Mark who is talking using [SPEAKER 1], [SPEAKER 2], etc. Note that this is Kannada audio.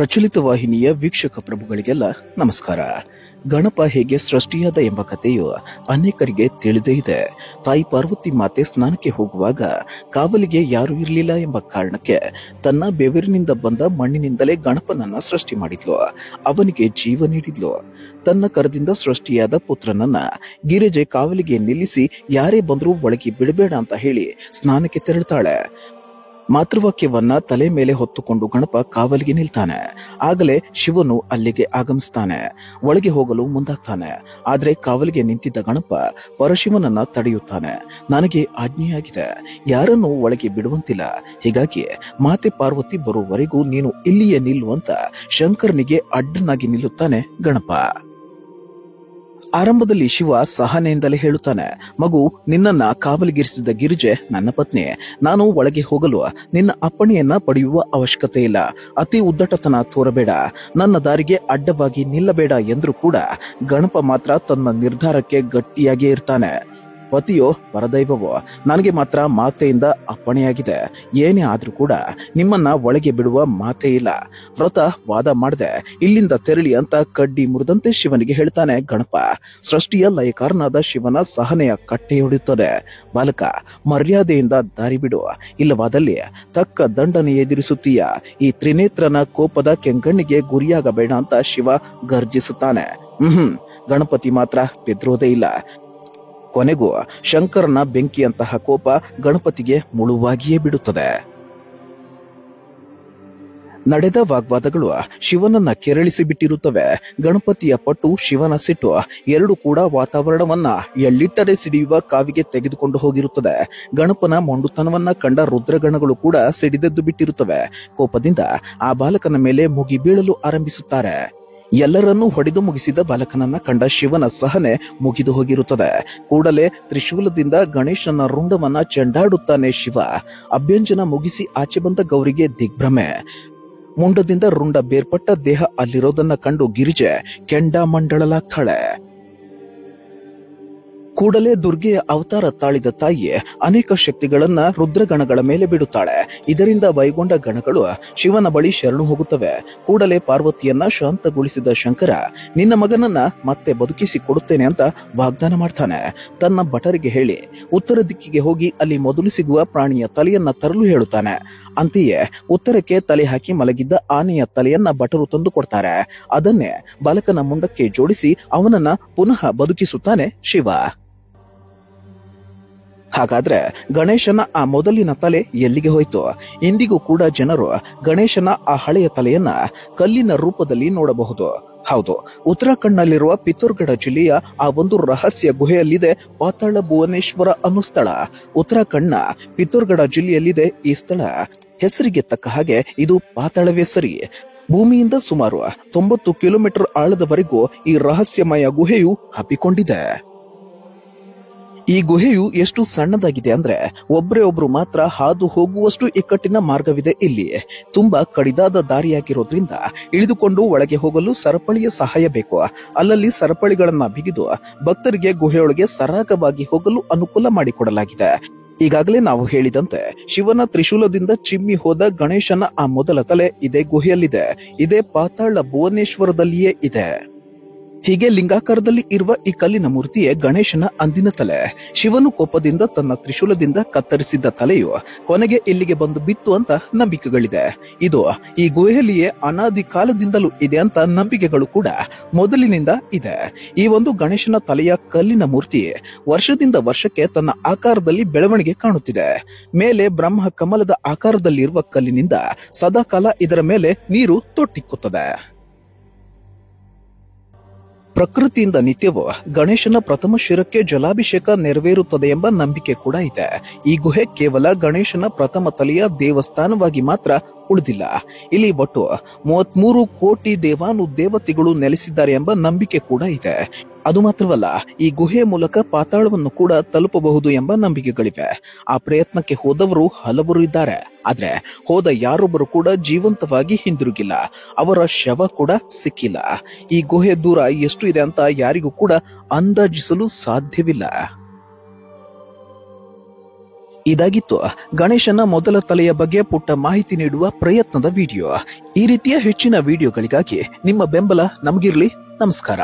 [SPEAKER 1] ಪ್ರಚಲಿತ ವಾಹಿನಿಯ ವೀಕ್ಷಕ ಪ್ರಭುಗಳಿಗೆಲ್ಲ ನಮಸ್ಕಾರ. ಗಣಪ ಹೇಗೆ ಸೃಷ್ಟಿಯಾದ ಎಂಬ ಕಥೆಯು ಅನೇಕರಿಗೆ ತಿಳಿದೇ ಇದೆ. ತಾಯಿ ಪಾರ್ವತಿ ಮಾತೆ ಸ್ನಾನಕ್ಕೆ ಹೋಗುವಾಗ ಕಾವಲಿಗೆ ಯಾರೂ ಇರಲಿಲ್ಲ ಎಂಬ ಕಾರಣಕ್ಕೆ ತನ್ನ ಬೆವರಿನಿಂದ ಬಂದ ಮಣ್ಣಿನಿಂದಲೇ ಗಣಪನನ್ನ ಸೃಷ್ಟಿ ಮಾಡಿದ್ಲು. ಅವನಿಗೆ ಜೀವ ನೀಡಿದ್ಲು. ತನ್ನ ಕರದಿಂದ ಸೃಷ್ಟಿಯಾದ ಪುತ್ರನನ್ನ ಗಿರಿಜೆ ಕಾವಲಿಗೆ ನಿಲ್ಲಿಸಿ ಯಾರೇ ಬಂದರೂ ಒಳಗೆ ಬಿಡಬೇಡ ಅಂತ ಹೇಳಿ ಸ್ನಾನಕ್ಕೆ ತೆರಳುತ್ತಾಳೆ. ಮಾತೃವಾಕ್ಯವನ್ನ ತಲೆ ಮೇಲೆ ಹೊತ್ತುಕೊಂಡು ಗಣಪ ಕಾವಲಿಗೆ ನಿಲ್ತಾನೆ. ಆಗಲೇ ಶಿವನು ಅಲ್ಲಿಗೆ ಆಗಮಿಸ್ತಾನೆ. ಒಳಗೆ ಹೋಗಲು ಮುಂದಾಗ್ತಾನೆ. ಆದ್ರೆ ಕಾವಲಿಗೆ ನಿಂತಿದ್ದ ಗಣಪ ಪರಶಿವನನ್ನ ತಡೆಯುತ್ತಾನೆ. ನನಗೆ ಆಜ್ಞೆಯಾಗಿದೆ, ಯಾರನ್ನು ಒಳಗೆ ಬಿಡುವಂತಿಲ್ಲ. ಹೀಗಾಗಿ ಮಾತೆ ಪಾರ್ವತಿ ಬರುವವರೆಗೂ ನೀನು ಇಲ್ಲಿಯೇ ನಿಲ್ಲುವಂತ ಶಂಕರನಿಗೆ ಅಡ್ಡನಾಗಿ ನಿಲ್ಲುತ್ತಾನೆ ಗಣಪ. ಆರಂಭದಲ್ಲಿ ಶಿವ ಸಹನೆಯಿಂದಲೇ ಹೇಳುತ್ತಾನೆ, ಮಗು, ನಿನ್ನನ್ನ ಕಾವಲಿಗಿರಿಸಿದ ಗಿರಿಜೆ ನನ್ನ ಪತ್ನಿ. ನಾನು ಒಳಗೆ ಹೋಗಲು ನಿನ್ನ ಅಪ್ಪಣೆಯನ್ನ ಪಡೆಯುವ ಅವಶ್ಯಕತೆ ಇಲ್ಲ. ಅತಿ ಉದ್ದಟತನ ತೋರಬೇಡ, ನನ್ನ ದಾರಿಗೆ ಅಡ್ಡವಾಗಿ ನಿಲ್ಲಬೇಡ ಎಂದ್ರೂ ಕೂಡ ಗಣಪ ಮಾತ್ರ ತನ್ನ ನಿರ್ಧಾರಕ್ಕೆ ಗಟ್ಟಿಯಾಗೇ ಇರ್ತಾನೆ. ಪತಿಯೋ ಪರದೈವವೋ, ನನಗೆ ಮಾತ್ರ ಮಾತೆಯಿಂದ ಅಪ್ಪಣೆಯಾಗಿದೆ. ಏನೇ ಆದ್ರೂ ಕೂಡ ನಿಮ್ಮನ್ನ ಒಳಗೆ ಬಿಡುವ ಮಾತೇ ಇಲ್ಲ. ವ್ರತ ವಾದ ಮಾಡದೆ ಇಲ್ಲಿಂದ ತೆರಳಿ ಅಂತ ಕಡ್ಡಿ ಮುರಿದಂತೆ ಶಿವನಿಗೆ ಹೇಳ್ತಾನೆ ಗಣಪ. ಸೃಷ್ಟಿಯ ಲಯಕಾರನಾದ ಶಿವನ ಸಹನೆಯ ಕಟ್ಟೆಯೊಡೆಯುತ್ತದೆ. ಬಾಲಕ, ಮರ್ಯಾದೆಯಿಂದ ದಾರಿ ಬಿಡು, ಇಲ್ಲವಾದಲ್ಲಿ ತಕ್ಕ ದಂಡನೆ ಎದುರಿಸುತ್ತೀಯ. ಈ ತ್ರಿನೇತ್ರನ ಕೋಪದ ಕೆಂಗಣ್ಣಿಗೆ ಗುರಿಯಾಗಬೇಡ ಅಂತ ಶಿವ ಗರ್ಜಿಸುತ್ತಾನೆ. ಗಣಪತಿ ಮಾತ್ರ ಬೆದ್ರೋದೇ ಇಲ್ಲ. ಕೊನೆಗೂ ಶಂಕರನ ಬೆಂಕಿಯಂತಹ ಕೋಪ ಗಣಪತಿಗೆ ಮುಳುವಾಗಿಯೇ ಬಿಡುತ್ತದೆ. ನಡೆದ ವಾಗ್ವಾದಗಳು ಶಿವನನ್ನ ಕೆರಳಿಸಿ ಬಿಟ್ಟಿರುತ್ತವೆ. ಗಣಪತಿಯ ಪಟ್ಟು, ಶಿವನ ಸಿಟ್ಟು ಎರಡು ಕೂಡ ವಾತಾವರಣವನ್ನ ಎಳ್ಳಿಟ್ಟರೆ ಸಿಡಿಯುವ ಕಾವಿಗೆ ತೆಗೆದುಕೊಂಡು ಹೋಗಿರುತ್ತದೆ. ಗಣಪನ ಮೊಂಡುತನವನ್ನ ಕಂಡ ರುದ್ರಗಣಗಳು ಕೂಡ ಸಿಡಿದೆದ್ದು ಬಿಟ್ಟಿರುತ್ತವೆ. ಕೋಪದಿಂದ ಆ ಬಾಲಕನ ಮೇಲೆ ಮುಗಿ ಬೀಳಲು ಆರಂಭಿಸುತ್ತಾರೆ. ಎಲ್ಲರನ್ನೂ ಹೊಡೆದು ಮುಗಿಸಿದ ಬಾಲಕನನ್ನ ಕಂಡ ಶಿವನ ಸಹನೆ ಮುಗಿದು ಹೋಗಿರುತ್ತದೆ. ಕೂಡಲೇ ತ್ರಿಶೂಲದಿಂದ ಗಣೇಶನ ರುಂಡವನ್ನ ಚೆಂಡಾಡುತ್ತಾನೆ ಶಿವ. ಅಭ್ಯಂಜನ ಮುಗಿಸಿ ಆಚೆ ಬಂದ ಗೌರಿಗೆ ದಿಗ್ಭ್ರಮೆ. ಮುಂಡದಿಂದ ರುಂಡ ಬೇರ್ಪಟ್ಟ ದೇಹ ಅಲ್ಲಿರೋದನ್ನ ಕಂಡು ಗಿರಿಜೆ ಕೆಂಡಾಮಂಡಳಲಾಗ್ತಾಳೆ. ಕೂಡಲೇ ದುರ್ಗೆಯ ಅವತಾರ ತಾಳಿದ ತಾಯಿ ಅನೇಕ ಶಕ್ತಿಗಳನ್ನ ರುದ್ರಗಣಗಳ ಮೇಲೆ ಬಿಡುತ್ತಾಳೆ. ಇದರಿಂದ ವೈಗೊಂಡ ಗಣಗಳು ಶಿವನ ಬಳಿ ಶರಣು ಹೋಗುತ್ತವೆ. ಕೂಡಲೇ ಪಾರ್ವತಿಯನ್ನ ಶಾಂತಗೊಳಿಸಿದ ಶಂಕರ ನಿನ್ನ ಮಗನನ್ನ ಮತ್ತೆ ಬದುಕಿಸಿ ಕೊಡುತ್ತೇನೆ ಅಂತ ವಾಗ್ದಾನ ಮಾಡ್ತಾನೆ. ತನ್ನ ಭಟರಿಗೆ ಹೇಳಿ ಉತ್ತರ ದಿಕ್ಕಿಗೆ ಹೋಗಿ ಅಲ್ಲಿ ಮೊದಲು ಸಿಗುವ ಪ್ರಾಣಿಯ ತಲೆಯನ್ನ ತರಲು ಹೇಳುತ್ತಾನೆ. ಅಂತೆಯೇ ಉತ್ತರಕ್ಕೆ ತಲೆ ಹಾಕಿ ಮಲಗಿದ್ದ ಆನೆಯ ತಲೆಯನ್ನ ಭಟರು ತಂದು ಕೊಡ್ತಾರೆ. ಅದನ್ನೇ ಬಾಲಕನ ಮುಂಡಕ್ಕೆ ಜೋಡಿಸಿ ಅವನನ್ನ ಪುನಃ ಬದುಕಿಸುತ್ತಾನೆ ಶಿವ. ಹಾಗಾದ್ರೆ ಗಣೇಶನ ಆ ಮೊದಲಿನ ತಲೆ ಎಲ್ಲಿಗೆ ಹೋಯ್ತು? ಇಂದಿಗೂ ಕೂಡ ಜನರು ಗಣೇಶನ ಆ ಹಳೆಯ ತಲೆಯನ್ನ ಕಲ್ಲಿನ ರೂಪದಲ್ಲಿ ನೋಡಬಹುದು. ಹೌದು, ಉತ್ತರಾಖಂಡ್ನಲ್ಲಿರುವ ಪಿತೋರ್ಗಢ ಜಿಲ್ಲೆಯ ಆ ಒಂದು ರಹಸ್ಯ ಗುಹೆಯಲ್ಲಿದೆ ಪಾತಾಳ ಭುವನೇಶ್ವರ ಅನ್ನೋ ಸ್ಥಳ. ಉತ್ತರಾಖಂಡ್ನ ಪಿತೋರ್ಗಢ ಜಿಲ್ಲೆಯಲ್ಲಿದೆ ಈ ಸ್ಥಳ. ಹೆಸರಿಗೆ ತಕ್ಕ ಹಾಗೆ ಇದು ಪಾತಾಳವೇ ಸರಿ. ಭೂಮಿಯಿಂದ ಸುಮಾರು 90 ಕಿಲೋಮೀಟರ್ ಆಳದವರೆಗೂ ಈ ರಹಸ್ಯಮಯ ಗುಹೆಯು ಹಬ್ಬಿಕೊಂಡಿದೆ. ಈ ಗುಹೆಯು ಎಷ್ಟು ಸಣ್ಣದಾಗಿದೆ ಅಂದ್ರೆ ಒಬ್ರೇ ಒಬ್ರು ಮಾತ್ರ ಹಾದು ಹೋಗುವಷ್ಟು ಇಕ್ಕಟ್ಟಿನ ಮಾರ್ಗವಿದೆ ಇಲ್ಲಿ. ತುಂಬಾ ಕಡಿದಾದ ದಾರಿಯಾಗಿರೋದ್ರಿಂದ ಇಳಿದುಕೊಂಡು ಒಳಗೆ ಹೋಗಲು ಸರಪಳಿಯ ಸಹಾಯ ಬೇಕು. ಅಲ್ಲಲ್ಲಿ ಸರಪಳಿಗಳನ್ನ ಬಿಗಿದು ಭಕ್ತರಿಗೆ ಗುಹೆಯೊಳಗೆ ಸರಾಗವಾಗಿ ಹೋಗಲು ಅನುಕೂಲ ಮಾಡಿಕೊಡಲಾಗಿದೆ. ಈಗಾಗಲೇ ನಾವು ಹೇಳಿದಂತೆ ಶಿವನ ತ್ರಿಶೂಲದಿಂದ ಚಿಮ್ಮಿ ಹೋದ ಗಣೇಶನ ಆ ಮೊದಲ ತಲೆ ಇದೇ ಗುಹೆಯಲ್ಲಿದೆ. ಇದೇ ಪಾತಾಳ ಭುವನೇಶ್ವರದಲ್ಲಿಯೇ ಇದೆ. ಹೀಗೆ ಲಿಂಗಾಕಾರದಲ್ಲಿ ಇರುವ ಈ ಕಲ್ಲಿನ ಮೂರ್ತಿಯೇ ಗಣೇಶನ ಅಂದಿನ ತಲೆ. ಶಿವನು ಕೋಪದಿಂದ ತನ್ನ ತ್ರಿಶೂಲದಿಂದ ಕತ್ತರಿಸಿದ್ದ ತಲೆಯು ಕೊನೆಗೆ ಇಲ್ಲಿಗೆ ಬಂದು ಬಿತ್ತು ಅಂತ ನಂಬಿಕೆಗಳಿದೆ. ಇದು ಈ ಗುಹೆಯಲ್ಲಿಯೇ ಅನಾದಿ ಕಾಲದಿಂದಲೂ ಇದೆ ಅಂತ ನಂಬಿಕೆಗಳು ಕೂಡ ಮೊದಲಿನಿಂದ ಇದೆ. ಈ ಒಂದು ಗಣೇಶನ ತಲೆಯ ಕಲ್ಲಿನ ಮೂರ್ತಿ ವರ್ಷದಿಂದ ವರ್ಷಕ್ಕೆ ತನ್ನ ಆಕಾರದಲ್ಲಿ ಬೆಳವಣಿಗೆ ಕಾಣುತ್ತಿದೆ. ಮೇಲೆ ಬ್ರಹ್ಮ ಕಮಲದ ಆಕಾರದಲ್ಲಿರುವ ಕಲ್ಲಿನಿಂದ ಸದಾಕಾಲ ಇದರ ಮೇಲೆ ನೀರು ತೊಟ್ಟಿಕ್ಕುತ್ತದೆ. ಪ್ರಕೃತಿಯಿಂದ ನಿತ್ಯವೂ ಗಣೇಶನ ಪ್ರಥಮ ಶಿರಕ್ಕೆ ಜಲಾಭಿಷೇಕ ನೆರವೇರುತ್ತದೆ ಎಂಬ ನಂಬಿಕೆ ಕೂಡ ಇದೆ. ಈ ಗುಹೆ ಕೇವಲ ಗಣೇಶನ ಪ್ರಥಮ ತಲೆಯ ದೇವಸ್ಥಾನವಾಗಿ ಮಾತ್ರ ಉಳಿದಿಲ್ಲ. ಇಲ್ಲಿ ಒಟ್ಟು 33 ಕೋಟಿ ದೇವಾನುದೇವತೆಗಳು ನೆಲೆಸಿದ್ದಾರೆ ಎಂಬ ನಂಬಿಕೆ ಕೂಡ ಇದೆ. ಅದು ಮಾತ್ರವಲ್ಲ, ಈ ಗುಹೆಯ ಮೂಲಕ ಪಾತಾಳವನ್ನು ಕೂಡ ತಲುಪಬಹುದು ಎಂಬ ನಂಬಿಕೆಗಳಿವೆ. ಆ ಪ್ರಯತ್ನಕ್ಕೆ ಹೋದವರು ಹಲವರು ಇದ್ದಾರೆ. ಆದ್ರೆ ಹೋದ ಯಾರೊಬ್ಬರು ಕೂಡ ಜೀವಂತವಾಗಿ ಹಿಂದಿರುಗಿಲ್ಲ. ಅವರ ಶವ ಕೂಡ ಸಿಕ್ಕಿಲ್ಲ. ಈ ಗುಹೆ ದೂರ ಎಷ್ಟು ಇದೆ ಅಂತ ಯಾರಿಗೂ ಕೂಡ ಅಂದಾಜಿಸಲು ಸಾಧ್ಯವಿಲ್ಲ. ಇದಾಗಿತ್ತು ಗಣೇಶನ ಮೊದಲ ತಲೆಯ ಬಗ್ಗೆ ಪುಟ್ಟ ಮಾಹಿತಿ ನೀಡುವ ಪ್ರಯತ್ನದ ವಿಡಿಯೋ. ಈ ರೀತಿಯ ಹೆಚ್ಚಿನ ವಿಡಿಯೋಗಳಿಗಾಗಿ ನಿಮ್ಮ ಬೆಂಬಲ ನಮಗಿರ್ಲಿ. ನಮಸ್ಕಾರ.